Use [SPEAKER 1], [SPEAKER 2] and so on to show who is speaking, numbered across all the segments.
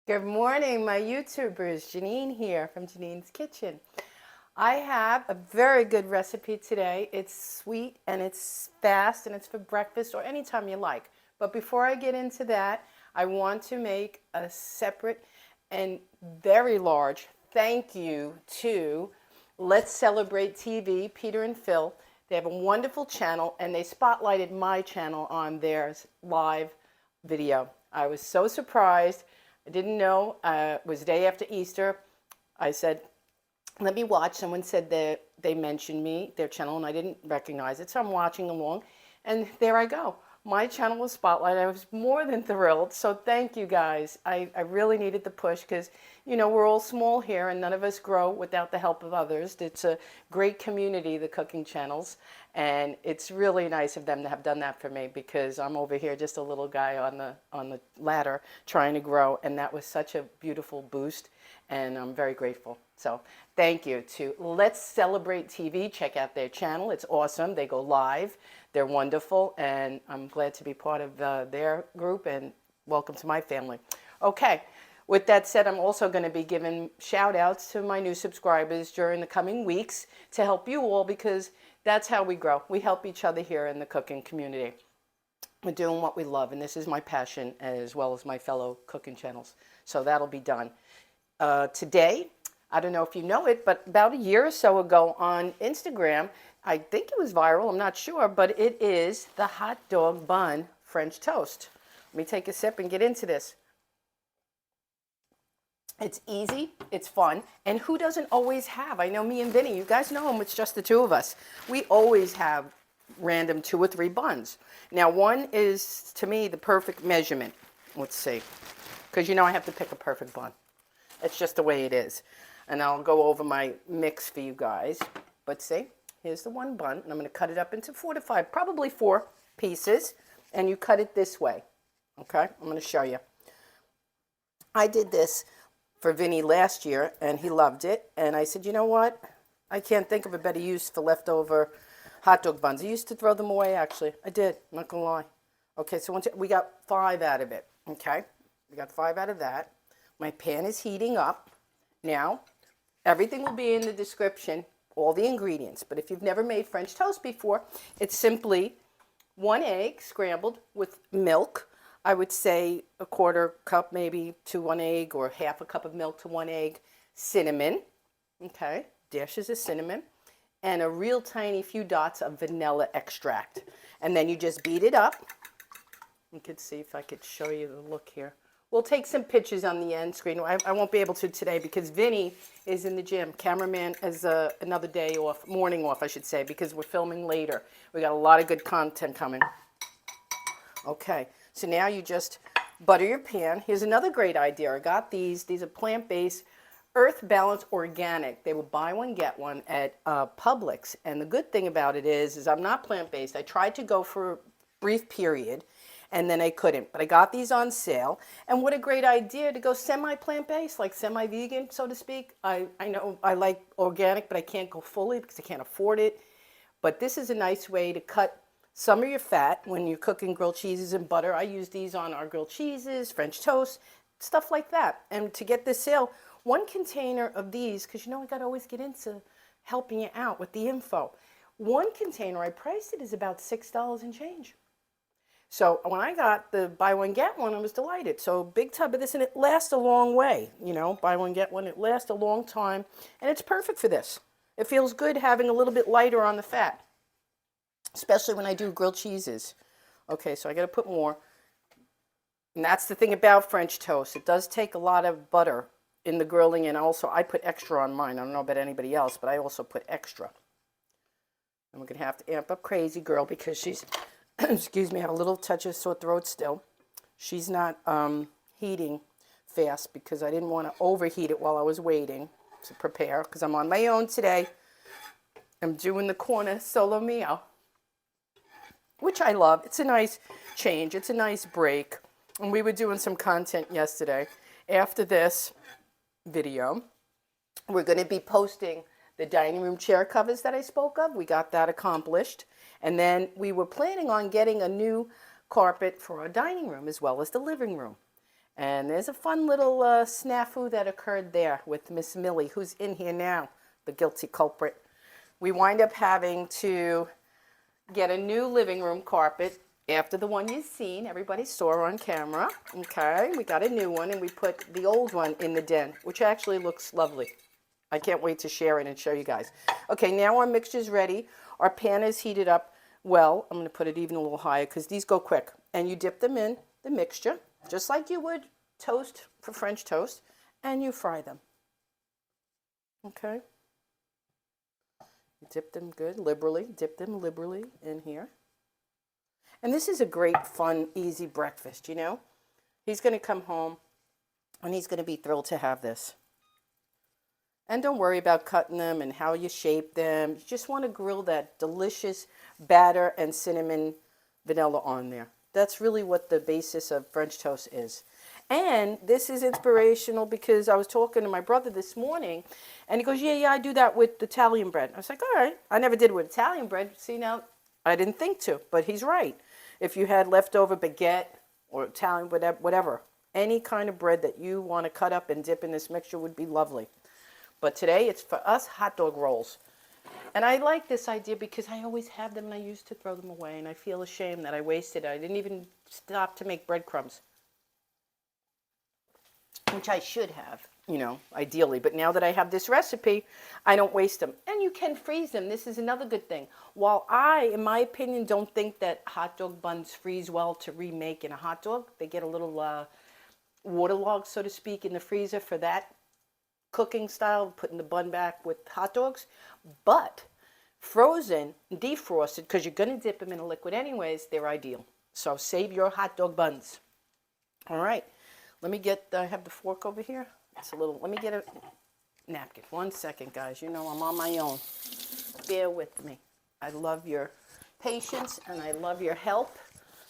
[SPEAKER 1] Good morning, my YouTubers. Janine here from Janine's Kitchen. I have a very good recipe today. It's sweet and it's fast and it's for breakfast or anytime you like. But before I get into that, I want to make a separate and very large thank you to Let's Celebrate TV, Peter and Phil. They have a wonderful channel and they spotlighted my channel on their live video. I was so surprised. I didn't know. It was the day after Easter. I said, let me watch. Someone said that they mentioned me, their channel, and I didn't recognize it. So I'm watching along, and there I go. My channel was spotlighted. I was more than thrilled. So thank you guys. I really needed the push because, we're all small here and none of us grow without the help of others. It's a great community, the cooking channels. And it's really nice of them to have done that for me because I'm over here just a little guy on the ladder trying to grow. And that was such a beautiful boost. And I'm very grateful. So thank you to Let's Celebrate TV. Check out their channel. It's awesome. They go live. They're wonderful. And I'm glad to be part of their group. And welcome to my family. Okay. With that said, I'm also going to be giving shout outs to my new subscribers during the coming weeks to help you all because that's how we grow. We help each other here in the cooking community. We're doing what we love. And this is my passion as well as my fellow cooking channels. So that'll be done. Today, I don't know if you know it, but about a year or so ago on Instagram, I think it was viral, I'm not sure, but it is the hot dog bun French toast. Let me take a sip and get into this. It's easy, it's fun, and who doesn't always have? I know me and Vinny, you guys know him, it's just the two of us. We always have random 2 or 3 buns. Now, one is, to me, the perfect measurement. Let's see, because I have to pick a perfect bun. It's just the way it is. And I'll go over my mix for you guys. But see, here's the one bun. And I'm going to cut it up into 4 to 5, probably 4 pieces. And you cut it this way. Okay? I'm going to show you. I did this for Vinny last year, and he loved it. And I said, you know what? I can't think of a better use for leftover hot dog buns. I used to throw them away, actually. I did. I'm not going to lie. Okay, so we got 5 out of it. Okay? We got 5 out of that. My pan is heating up. Now, everything will be in the description, all the ingredients. But if you've never made French toast before, it's simply 1 egg scrambled with milk. I would say a 1/4 cup maybe to 1 egg or 1/2 cup of milk to 1 egg. Cinnamon, okay, dashes of cinnamon, and a real tiny few dots of vanilla extract. And then you just beat it up. You can see if I could show you the look here. We'll take some pictures on the end screen. I won't be able to today because Vinny is in the gym. Cameraman has another day off, morning off, I should say, because we're filming later. We got a lot of good content coming. Okay, so now you just butter your pan. Here's another great idea. I got these. These are plant-based, Earth Balance Organic. They will buy one, get one at Publix. And the good thing about it is I'm not plant-based. I tried to go for a brief period, and then I couldn't. But I got these on sale. And what a great idea to go semi-plant-based, like semi-vegan, so to speak. I know I like organic, but I can't go fully because I can't afford it. But this is a nice way to cut some of your fat when you're cooking grilled cheeses and butter. I use these on our grilled cheeses, French toast, stuff like that. And to get this sale, 1 container of these, because I got to always get into helping you out with the info. 1 container, I priced it as about $6 and change. So when I got the buy one, get one, I was delighted. So big tub of this, and it lasts a long way. Buy one, get one. It lasts a long time, and it's perfect for this. It feels good having a little bit lighter on the fat, especially when I do grilled cheeses. Okay, so I got to put more. And that's the thing about French toast. It does take a lot of butter in the grilling, and also I put extra on mine. I don't know about anybody else, but I also put extra. And we're going to have to amp up Crazy Girl because she's... excuse me, I have a little touch of sore throat still. She's not heating fast because I didn't want to overheat it while I was waiting to prepare because I'm on my own today. I'm doing the corner solo meal, which I love. It's a nice change. It's a nice break. And we were doing some content yesterday. After this video, we're going to be posting the dining room chair covers that I spoke of. We got that accomplished. And then we were planning on getting a new carpet for our dining room as well as the living room. And there's a fun little snafu that occurred there with Miss Millie, who's in here now, the guilty culprit. We wind up having to get a new living room carpet after the one you've seen. Everybody saw on camera. Okay, we got a new one, and we put the old one in the den, which actually looks lovely. I can't wait to share it and show you guys. Okay, now our mixture's ready. Our pan is heated up well. I'm going to put it even a little higher because these go quick. And you dip them in the mixture, just like you would toast for French toast, and you fry them. Okay? Dip them good, liberally. Dip them liberally in here. And this is a great, fun, easy breakfast, you know? He's going to come home, and he's going to be thrilled to have this. And don't worry about cutting them and how you shape them. You just want to grill that delicious batter and cinnamon vanilla on there. That's really what the basis of French toast is. And this is inspirational because I was talking to my brother this morning, and he goes, yeah, I do that with Italian bread. I was like, all right. I never did it with Italian bread. See, now, I didn't think to, but he's right. If you had leftover baguette or Italian, whatever, any kind of bread that you want to cut up and dip in this mixture would be lovely. But today, it's for us hot dog rolls. And I like this idea because I always have them, and I used to throw them away, and I feel ashamed that I wasted it. I didn't even stop to make breadcrumbs, which I should have, you know, ideally. But now that I have this recipe, I don't waste them. And you can freeze them. This is another good thing. While I, in my opinion, don't think that hot dog buns freeze well to remake in a hot dog, they get a little waterlogged, so to speak, in the freezer for that cooking style, putting the bun back with hot dogs. But frozen, defrosted, because you're going to dip them in a liquid anyways, they're ideal. So save your hot dog buns. All right. Let me get, I have the fork over here. It's a little, let me get a napkin. 1 second, guys. You know I'm on my own. Bear with me. I love your patience and I love your help.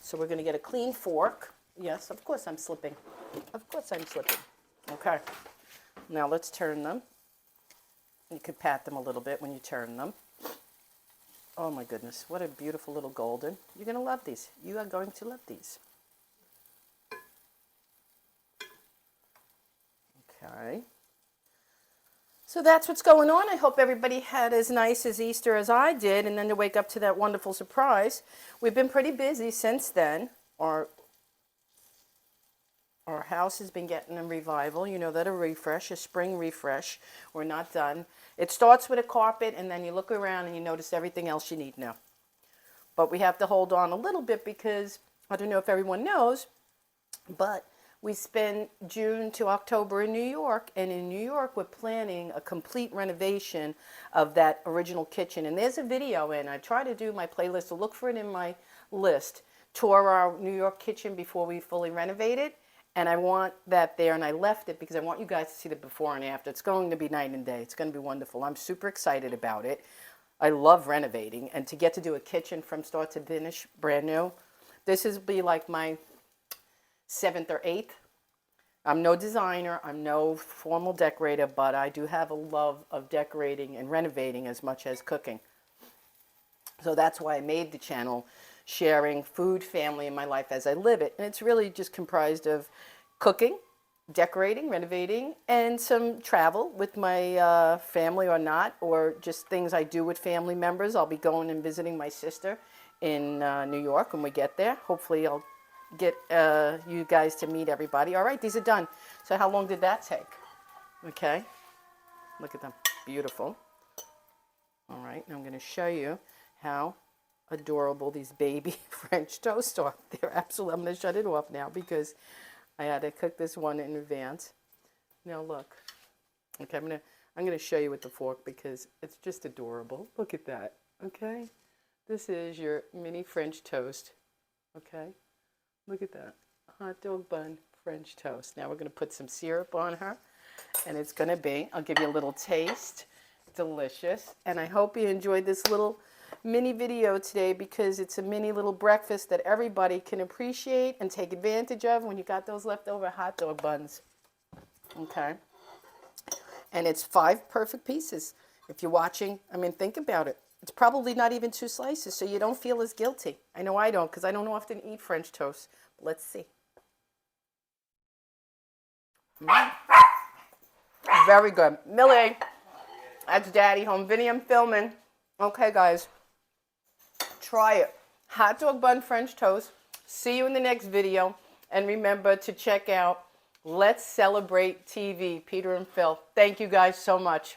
[SPEAKER 1] So we're going to get a clean fork. Yes, of course I'm slipping. Of course I'm slipping. Okay. Now let's turn them. You could pat them a little bit when you turn them. Oh my goodness, what a beautiful little golden. You're going to love these. You are going to love these. Okay. So that's what's going on. I hope everybody had as nice as Easter as I did, and then to wake up to that wonderful surprise. We've been pretty busy since then. Our house has been getting a revival, you know, that a refresh, a spring refresh. We're not done. It starts with a carpet, and then you look around and you notice everything else you need now. But we have to hold on a little bit because, I don't know if everyone knows, but we spend June to October in New York, and in New York we're planning a complete renovation of that original kitchen. And there's a video in. I try to do my playlist, so look for it in my list. Tour our New York kitchen before we fully renovate it. And I want that there, and I left it because I want you guys to see the before and after. It's going to be night and day. It's going to be wonderful. I'm super excited about it. I love renovating, and to get to do a kitchen from start to finish, brand new. This is be like my 7th or 8th. I'm no designer. I'm no formal decorator, but I do have a love of decorating and renovating as much as cooking. So that's why I made the channel, sharing food, family, and my life as I live it. And it's really just comprised of cooking, decorating, renovating, and some travel with my family or not, or just things I do with family members. I'll be going and visiting my sister in New York when we get there. Hopefully I'll get you guys to meet everybody. All right, these are done. So how long did that take? Okay, look at them. Beautiful. All right, now I'm going to show you how adorable these baby French toast are. They're absolutely, I'm going to shut it off now because I had to cook this one in advance. Now look. Okay, I'm going to show you with the fork because it's just adorable. Look at that. Okay? This is your mini French toast. Okay? Look at that. Hot dog bun French toast. Now we're going to put some syrup on her, and it's going to be, I'll give you a little taste. Delicious. And I hope you enjoyed this little mini video today because it's a mini little breakfast that everybody can appreciate and take advantage of when you got those leftover hot dog buns. Okay? And it's 5 perfect pieces. If you're watching, I mean, think about it. It's probably not even 2 slices, so you don't feel as guilty. I know I don't because I don't often eat French toast. But let's see. Very good. Millie, that's Daddy home. Vinny, I'm filming. Okay, guys, try it. Hot dog bun French toast. See you in the next video. And remember to check out Let's Celebrate TV, Peter and Phil. Thank you guys so much.